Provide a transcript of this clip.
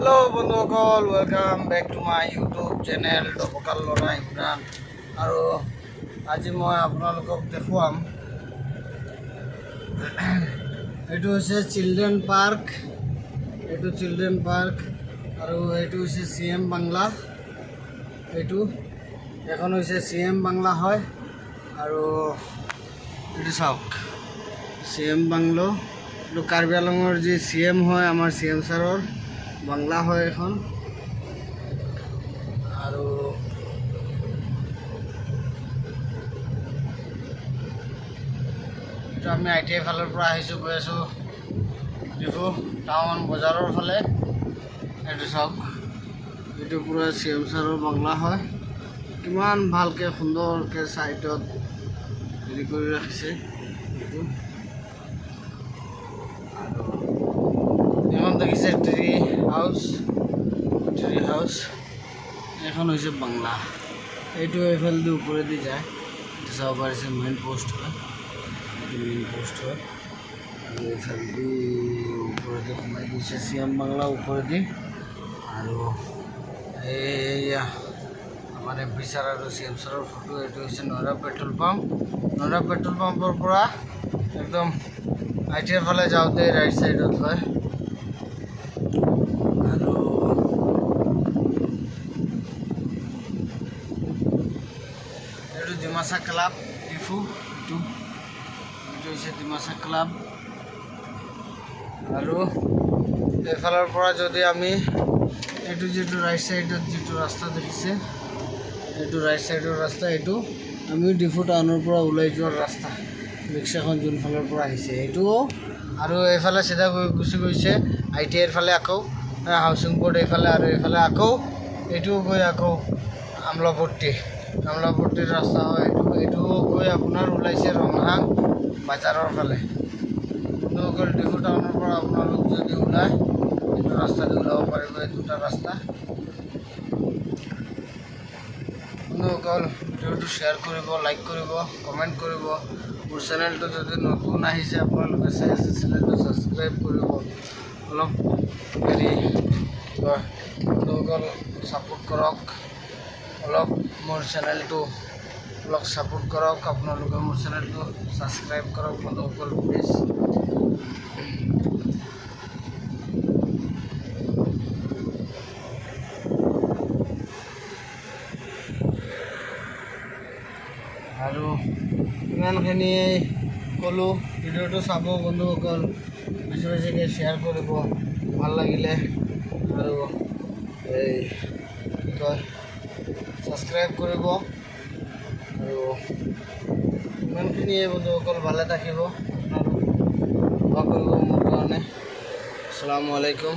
Hello बंधुসকল, welcome back to my YouTube channel डबकाल लड़ा इमरान। और आज मैं आपलोक देखुआम ये चिल्ड्रेन पार्क, ये चिल्ड्रेन पार्क और ये CM बांग्ला, ये CM बांग्ला है और ये चाওক CM बांग्लो कार्बी आंलंगर जी CM है आमार CM सारर बांग्ला है एखन। और आमी ITI फाলৰ পৰা আহিছোঁ, গৈ আছোঁ ডিফু টাউন বজাৰৰ ফালে। এইটো চাওক, এইটো পুৰা CM সাৰৰ বাংলা হয়। কিমান ভালকৈ সুন্দৰকৈ সাইডত হেৰি কৰি ৰাখিছে। আৰু এখন দেখিছে ট্ৰি হাউস, এখন হৈছে বাংলা। এইটো এইফালে ওপৰেদি যায়, এইটো চাব পাৰিছে মেইন পোষ্ট হয়, মেইন পোষ্ট হয়। আৰু এইফালেদি ওপৰেদি সোমাই গৈছে CM বাংলা ওপৰেদি। আৰু এইয়া আমাৰ MP ছাৰ আৰু CM ছাৰৰ ফটো। এইটো হৈছে নয়ৰা পেট্ৰল পাম্প। নয়ৰা পেট্ৰল পাম্পৰ পৰা একদম ITI ফালে যাওঁতে ৰাইট সাইডত হয়। আৰু এইটো ডিমাচা ক্লাব ডিফু, এইটো হৈছে ডিমাচা ক্লাব। আৰু এইফালৰ পৰা যদি আমি এইটো যিটো ৰাইট সাইডত যিটো ৰাস্তা দেখিছে, এইটো ৰাইট সাইডৰ ৰাস্তা, এইটো আমি ডিফু টাউনৰ পৰা ওলাই যোৱাৰ ৰাস্তা। ৰিক্সাখন যোনফালৰ পৰা আহিছে এইটো। আৰু এইফালে চিধা গুচি গৈছে ITI ফালে, আকৌ হাউচিং বোৰ্ড এইফালে, আৰু এইফালে আকৌ এইটো গৈ আকৌ আমলাপট্টিৰ ৰাস্তা হয়। এইটো গৈ আপোনাৰ ওলাইছে ৰংহাং বাজাৰৰ ফালে। বন্ধুসকল, ডিফু টাউনৰ পৰা আপোনালোক যদি ওলায় এইটো ৰাস্তা দি ওলাব পাৰিব, এই দুটা ৰাস্তা। বন্ধুসকল, ভিডিঅ'টো শ্বেয়াৰ কৰিব, লাইক কৰিব, কমেণ্ট কৰিব। মোৰ চেনেলটো যদি নতুন আহিছে আপোনালোকে চাই আছে, চেনেলটো ছাবস্ক্ৰাইব কৰিব। অলপ হেৰি বন্ধুসকল ছাপোৰ্ট কৰক, অলপ মোৰ চেনেলটো অলপ ছাপোৰ্ট কৰক। আপোনালোকে মোৰ চেনেলটো ছাবস্ক্ৰাইব কৰক বন্ধুসকল, প্লিজ। আৰু ইমানখিনিয়ে ক'লোঁ। ভিডিঅ'টো চাব বন্ধুসকল, বেছি বেছিকৈ শ্বেয়াৰ কৰিব ভাল লাগিলে। আৰু এই কি কয় ছাবস্ক্ৰাইব কৰিব। আৰু ইমানখিনিয়ে বন্ধুসকল, ভালে থাকিব, আপোনালোক দোৱা কৰিব মোৰ কাৰণে। আসসালামু আলাইকুম।